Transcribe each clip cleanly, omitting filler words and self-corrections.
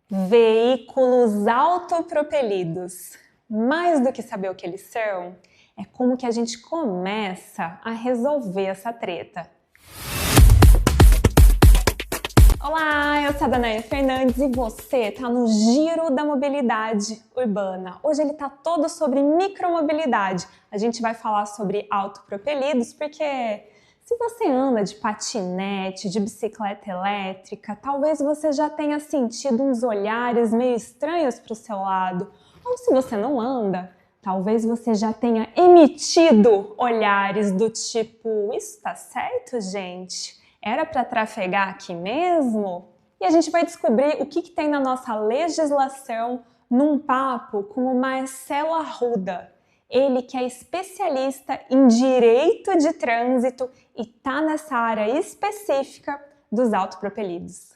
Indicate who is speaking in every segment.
Speaker 1: Veículos autopropelidos. Mais do que saber o que eles são, é como que a gente começa a resolver essa treta. Olá, eu sou a Danaia Fernandes e você está no Giro da Mobilidade Urbana. Hoje ele está todo sobre micromobilidade. A gente vai falar sobre autopropelidos porque se você anda de patinete, de bicicleta elétrica, talvez você já tenha sentido uns olhares meio estranhos para o seu lado. Ou se você não anda, talvez você já tenha emitido olhares do tipo: isso tá certo, gente? Era para trafegar aqui mesmo? E a gente vai descobrir o que tem na nossa legislação num papo com o Marcelo Arruda. Ele que é especialista em direito de trânsito e está nessa área específica dos autopropelidos.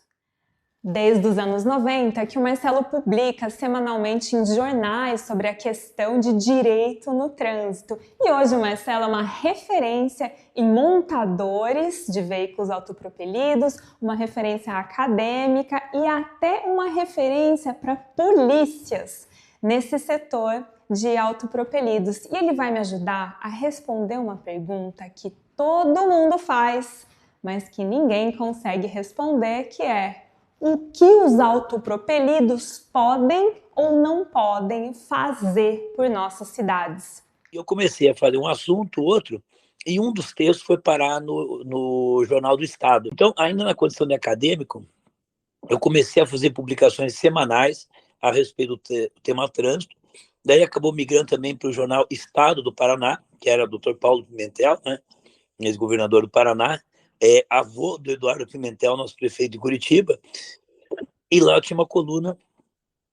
Speaker 1: Desde os anos 90 que o Marcelo publica semanalmente em jornais sobre a questão de direito no trânsito. E hoje o Marcelo é uma referência em montadores de veículos autopropelidos, uma referência acadêmica e até uma referência para polícias nesse setor de autopropelidos. E ele vai me ajudar a responder uma pergunta que todo mundo faz, mas que ninguém consegue responder, que é: o que os autopropelidos podem ou não podem fazer por nossas cidades?
Speaker 2: Eu comecei a fazer um assunto, outro, e um dos textos foi parar no Jornal do Estado. Então, ainda na condição de acadêmico, eu comecei a fazer publicações semanais a respeito do tema trânsito. Daí acabou migrando também para o jornal Estado do Paraná, que era o Dr. Paulo Pimentel, né, ex-governador do Paraná, avô do Eduardo Pimentel, nosso prefeito de Curitiba, e lá eu tinha uma coluna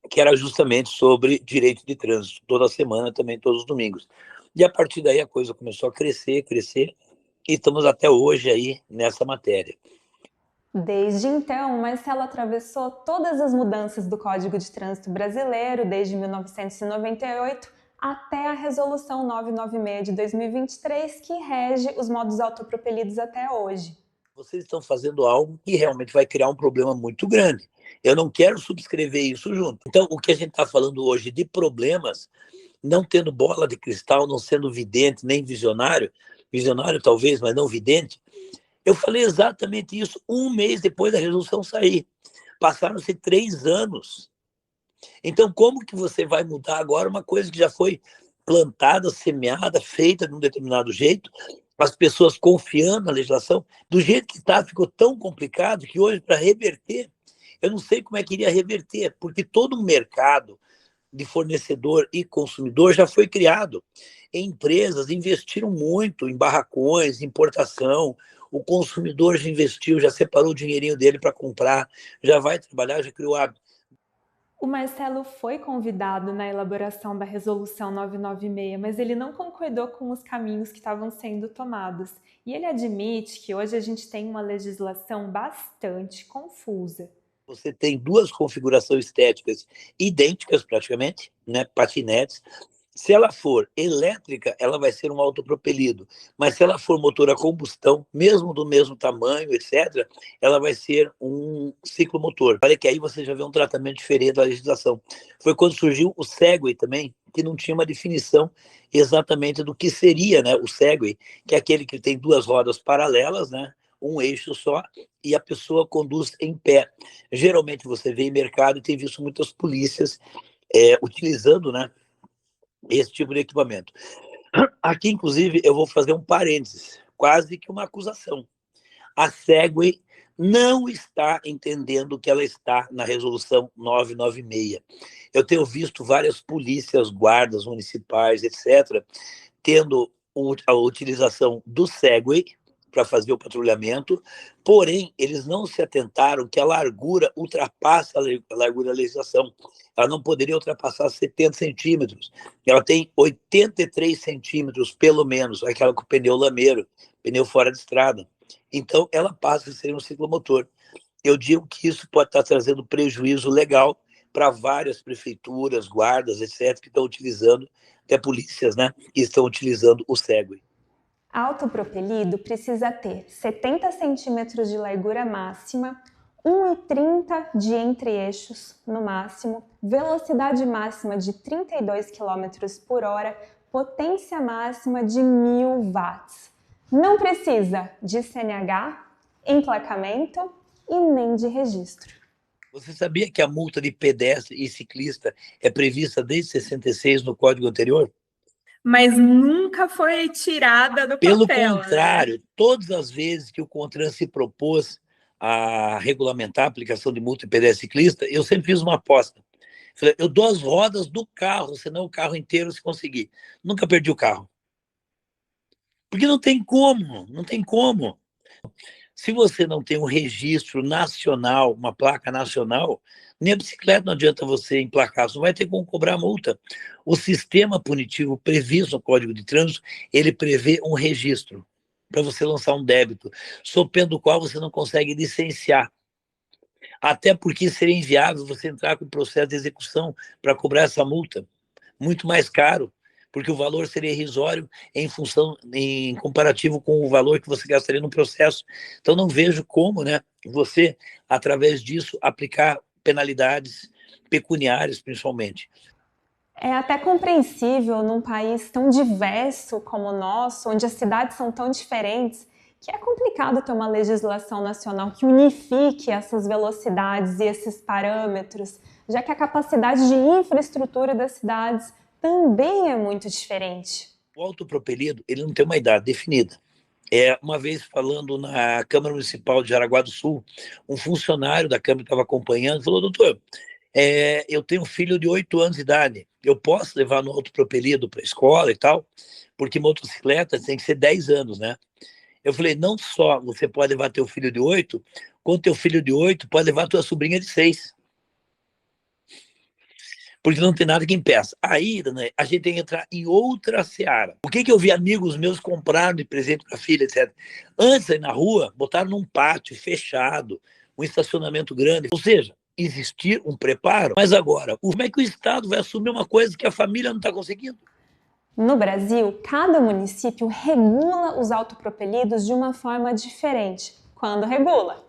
Speaker 2: que era justamente sobre direito de trânsito, toda semana também, todos os domingos. E a partir daí a coisa começou a crescer, e estamos até hoje aí nessa matéria.
Speaker 1: Desde então, Marcelo atravessou todas as mudanças do Código de Trânsito Brasileiro, desde 1998 até a Resolução 996 de 2023, que rege os modos autopropelidos até hoje.
Speaker 2: Vocês estão fazendo algo que realmente vai criar um problema muito grande. Eu não quero subscrever isso junto. Então, o que a gente está falando hoje de problemas, não tendo bola de cristal, não sendo vidente, nem visionário, visionário talvez, mas não vidente, eu falei exatamente isso um mês depois da resolução sair. Passaram-se 3 anos. Então, como que você vai mudar agora uma coisa que já foi plantada, semeada, feita de um determinado jeito, as pessoas confiando na legislação, do jeito que está, ficou tão complicado que hoje, para reverter, eu não sei como é que iria reverter, porque todo um mercado de fornecedor e consumidor já foi criado. Empresas investiram muito em barracões, importação, o consumidor já investiu, já separou o dinheirinho dele para comprar, já vai trabalhar, já criou hábito.
Speaker 1: O Marcelo foi convidado na elaboração da Resolução 996, mas ele não concordou com os caminhos que estavam sendo tomados. E ele admite que hoje a gente tem uma legislação bastante confusa.
Speaker 2: Você tem duas configurações estéticas idênticas praticamente, né, patinetes. Se ela for elétrica, ela vai ser um autopropelido, mas se ela for motor a combustão, mesmo do mesmo tamanho, etc., ela vai ser um ciclomotor. Olha que aí você já vê um tratamento diferente da legislação. Foi quando surgiu o Segway também, que não tinha uma definição exatamente do que seria, né, o Segway, que é aquele que tem duas rodas paralelas, né, um eixo só, e a pessoa conduz em pé. Geralmente você vê em mercado e tem visto muitas polícias utilizando, né, esse tipo de equipamento. Aqui, inclusive, eu vou fazer um parênteses, quase que uma acusação. A Segway não está entendendo que ela está na resolução 996. Eu tenho visto várias polícias, guardas municipais, etc., tendo a utilização do Segway para fazer o patrulhamento, porém, eles não se atentaram que a largura ultrapassa a largura da legislação. Ela não poderia ultrapassar 70 centímetros. Ela tem 83 centímetros, pelo menos, aquela com o pneu lameiro, pneu fora de estrada. Então, ela passa a ser um ciclomotor. Eu digo que isso pode estar trazendo prejuízo legal para várias prefeituras, guardas, etc., que estão utilizando, até polícias, né, que estão utilizando o Segway.
Speaker 1: Autopropelido precisa ter 70 centímetros de largura máxima, 1,30 de entre-eixos no máximo, velocidade máxima de 32 km por hora, potência máxima de 1.000 watts. Não precisa de CNH, emplacamento e nem de registro.
Speaker 2: Você sabia que a multa de pedestre e ciclista é prevista desde 66 no Código anterior?
Speaker 3: Mas nunca foi tirada do
Speaker 2: Pelo
Speaker 3: papel,
Speaker 2: contrário,
Speaker 3: né?
Speaker 2: todas as vezes que o CONTRAN se propôs a regulamentar a aplicação de multa em pedestre e ciclista, eu sempre fiz uma aposta. Falei, eu dou as rodas do carro, senão o carro inteiro se conseguir. Nunca perdi o carro. Porque não tem como, não tem como. Se você não tem um registro nacional, uma placa nacional, nem a bicicleta não adianta você emplacar, você não vai ter como cobrar multa. O sistema punitivo previsto no Código de Trânsito, ele prevê um registro para você lançar um débito, sob pena do qual você não consegue licenciar. Até porque seria inviável você entrar com o processo de execução para cobrar essa multa. Muito mais caro, porque o valor seria irrisório em comparativo com o valor que você gastaria no processo. Então, não vejo como, né, você, através disso, aplicar penalidades pecuniárias, principalmente.
Speaker 1: É até compreensível num país tão diverso como o nosso, onde as cidades são tão diferentes, que é complicado ter uma legislação nacional que unifique essas velocidades e esses parâmetros, já que a capacidade de infraestrutura das cidades também é muito diferente.
Speaker 2: O autopropelido, ele não tem uma idade definida. Uma vez falando na Câmara Municipal de Jaraguá do Sul, um funcionário da Câmara que estava acompanhando falou, doutor, eu tenho um filho de 8 anos de idade, eu posso levar no autopropelido para a escola e tal, porque motocicleta tem que ser 10 anos, né? Eu falei, não só você pode levar teu filho de 8, quanto teu filho de 8 pode levar tua sobrinha de 6. Porque não tem nada que impeça. Aí, né, a gente tem que entrar em outra seara. O que eu vi amigos meus compraram de presente para a filha, etc. Antes, aí na rua, botaram num pátio fechado, um estacionamento grande. Ou seja, existir um preparo. Mas agora, como é que o Estado vai assumir uma coisa que a família não está conseguindo?
Speaker 1: No Brasil, cada município regula os autopropelidos de uma forma diferente. Quando regula?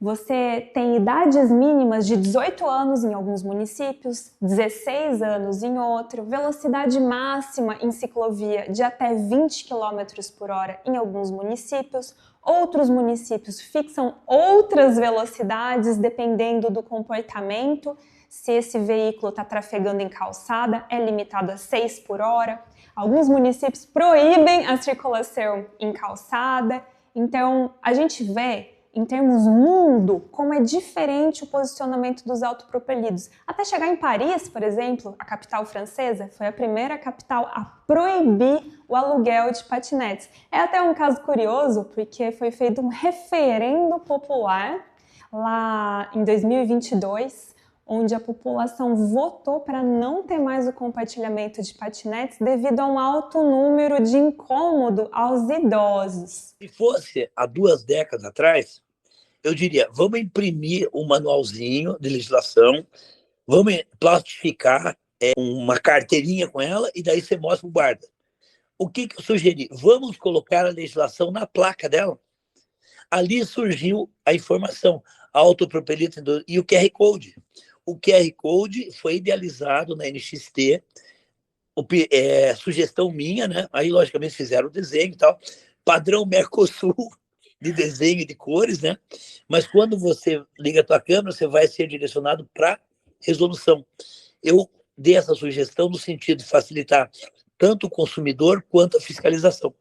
Speaker 1: Você tem idades mínimas de 18 anos em alguns municípios, 16 anos em outro, velocidade máxima em ciclovia de até 20 km por hora em alguns municípios. Outros municípios fixam outras velocidades dependendo do comportamento. Se esse veículo está trafegando em calçada, é limitado a 6 por hora. Alguns municípios proíbem a circulação em calçada. Então, a gente vê, em termos mundo, como é diferente o posicionamento dos autopropelidos. Até chegar em Paris, por exemplo, a capital francesa, foi a primeira capital a proibir o aluguel de patinetes. É até um caso curioso, porque foi feito um referendo popular lá em 2022, onde a população votou para não ter mais o compartilhamento de patinetes devido a um alto número de incômodo aos idosos.
Speaker 2: Se fosse há 2 décadas atrás, eu diria, vamos imprimir um manualzinho de legislação, vamos plastificar uma carteirinha com ela e daí você mostra o guarda. O que eu sugeri? Vamos colocar a legislação na placa dela. Ali surgiu a informação, a autopropelita e o QR Code. O QR Code foi idealizado na NXT, sugestão minha, né? Aí, logicamente, fizeram o desenho e tal, padrão Mercosul de desenho e de cores, né? Mas quando você liga a tua câmera, você vai ser direcionado para resolução. Eu dei essa sugestão no sentido de facilitar tanto o consumidor quanto a fiscalização.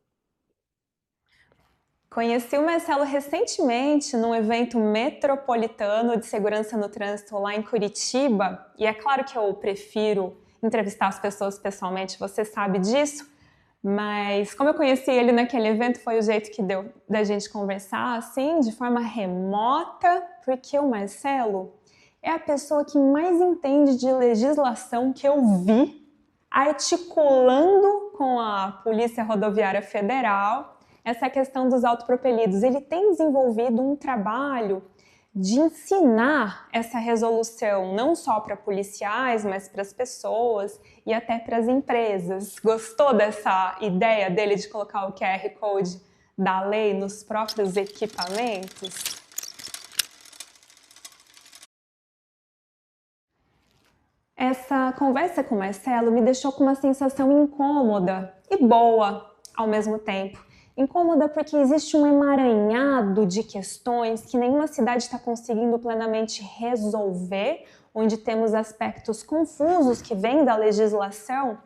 Speaker 1: Conheci o Marcelo recentemente num evento metropolitano de segurança no trânsito lá em Curitiba, e é claro que eu prefiro entrevistar as pessoas pessoalmente, você sabe disso, mas como eu conheci ele naquele evento, foi o jeito que deu da gente conversar, assim, de forma remota, porque o Marcelo é a pessoa que mais entende de legislação que eu vi, articulando com a Polícia Rodoviária Federal essa questão dos autopropelidos. Ele tem desenvolvido um trabalho de ensinar essa resolução, não só para policiais, mas para as pessoas e até para as empresas. Gostou dessa ideia dele de colocar o QR Code da lei nos próprios equipamentos? Essa conversa com o Marcelo me deixou com uma sensação incômoda e boa ao mesmo tempo. Incômoda porque existe um emaranhado de questões que nenhuma cidade está conseguindo plenamente resolver, onde temos aspectos confusos que vêm da legislação,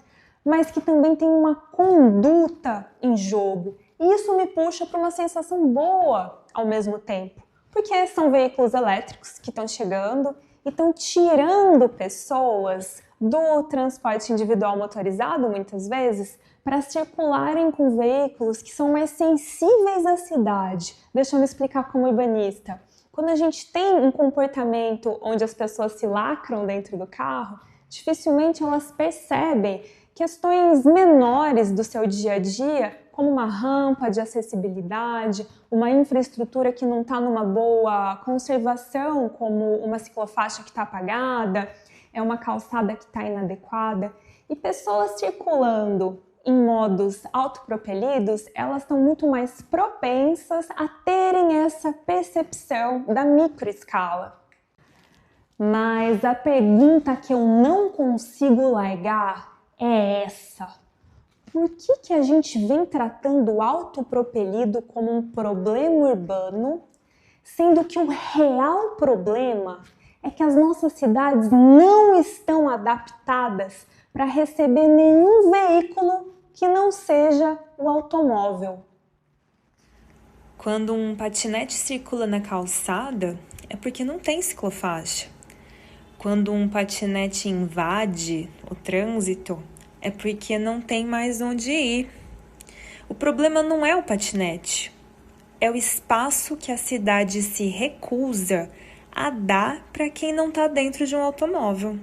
Speaker 1: mas que também tem uma conduta em jogo. E isso me puxa para uma sensação boa ao mesmo tempo, porque são veículos elétricos que estão chegando e estão tirando pessoas do transporte individual motorizado, muitas vezes, para circularem com veículos que são mais sensíveis à cidade. Deixa eu me explicar como urbanista. Quando a gente tem um comportamento onde as pessoas se lacram dentro do carro, dificilmente elas percebem questões menores do seu dia a dia, como uma rampa de acessibilidade, uma infraestrutura que não está numa boa conservação, como uma ciclofaixa que está apagada, é uma calçada que está inadequada. E pessoas circulando em modos autopropelidos, elas estão muito mais propensas a terem essa percepção da microescala. Mas a pergunta que eu não consigo largar é essa. Por que a gente vem tratando o autopropelido como um problema urbano, sendo que o real problema é que as nossas cidades não estão adaptadas para receber nenhum veículo que não seja o automóvel?
Speaker 4: Quando um patinete circula na calçada, é porque não tem ciclofaixa. Quando um patinete invade o trânsito, é porque não tem mais onde ir. O problema não é o patinete, é o espaço que a cidade se recusa a dar para quem não está dentro de um automóvel.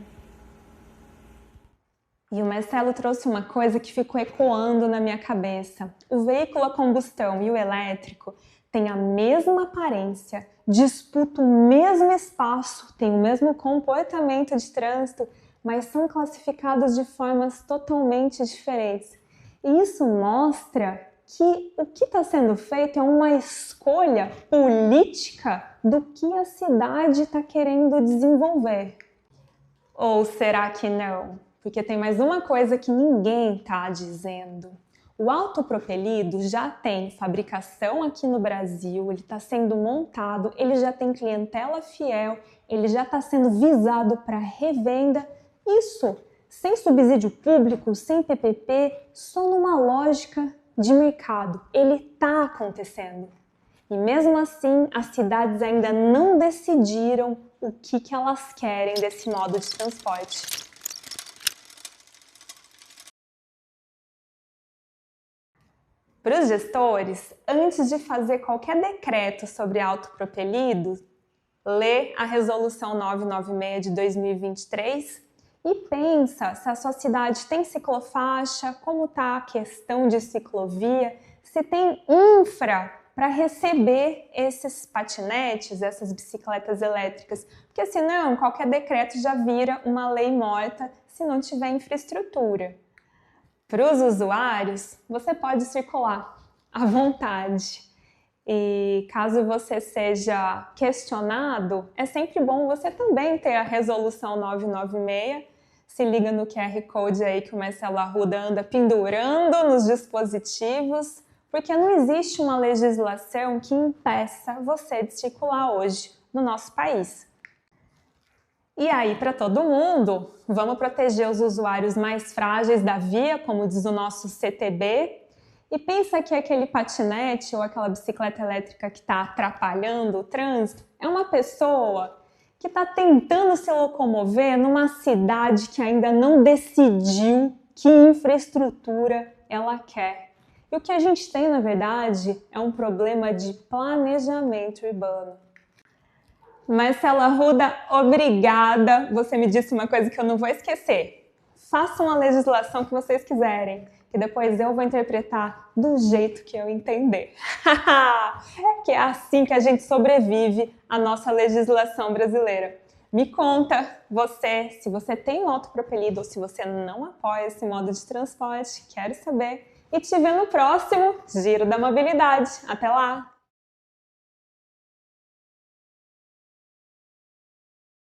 Speaker 1: E o Marcelo trouxe uma coisa que ficou ecoando na minha cabeça. O veículo a combustão e o elétrico têm a mesma aparência, disputam o mesmo espaço, têm o mesmo comportamento de trânsito, mas são classificados de formas totalmente diferentes. E isso mostra que o que está sendo feito é uma escolha política do que a cidade está querendo desenvolver. Ou será que não? Porque tem mais uma coisa que ninguém está dizendo. O autopropelido já tem fabricação aqui no Brasil, ele está sendo montado, ele já tem clientela fiel, ele já está sendo visado para revenda. Isso sem subsídio público, sem PPP, só numa lógica de mercado. Ele está acontecendo. E mesmo assim, as cidades ainda não decidiram o que elas querem desse modo de transporte. Para os gestores, antes de fazer qualquer decreto sobre autopropelido, lê a Resolução 996 de 2023 e pensa se a sua cidade tem ciclofaixa, como está a questão de ciclovia, se tem infra para receber esses patinetes, essas bicicletas elétricas, porque senão qualquer decreto já vira uma lei morta se não tiver infraestrutura. Para os usuários, você pode circular à vontade. E caso você seja questionado, é sempre bom você também ter a Resolução 996. Se liga no QR Code aí que o Marcelo Arruda anda pendurando nos dispositivos, porque não existe uma legislação que impeça você de circular hoje no nosso país. E aí, para todo mundo, vamos proteger os usuários mais frágeis da via, como diz o nosso CTB, e pensa que aquele patinete ou aquela bicicleta elétrica que está atrapalhando o trânsito é uma pessoa que está tentando se locomover numa cidade que ainda não decidiu que infraestrutura ela quer. E o que a gente tem, na verdade, é um problema de planejamento urbano. Marcelo Arruda, obrigada. Você me disse uma coisa que eu não vou esquecer. Façam a legislação que vocês quiserem, que depois eu vou interpretar do jeito que eu entender. Que é assim que a gente sobrevive à nossa legislação brasileira. Me conta, você, se você tem um autopropelido ou se você não apoia esse modo de transporte, quero saber. E te ver no próximo Giro da Mobilidade. Até lá!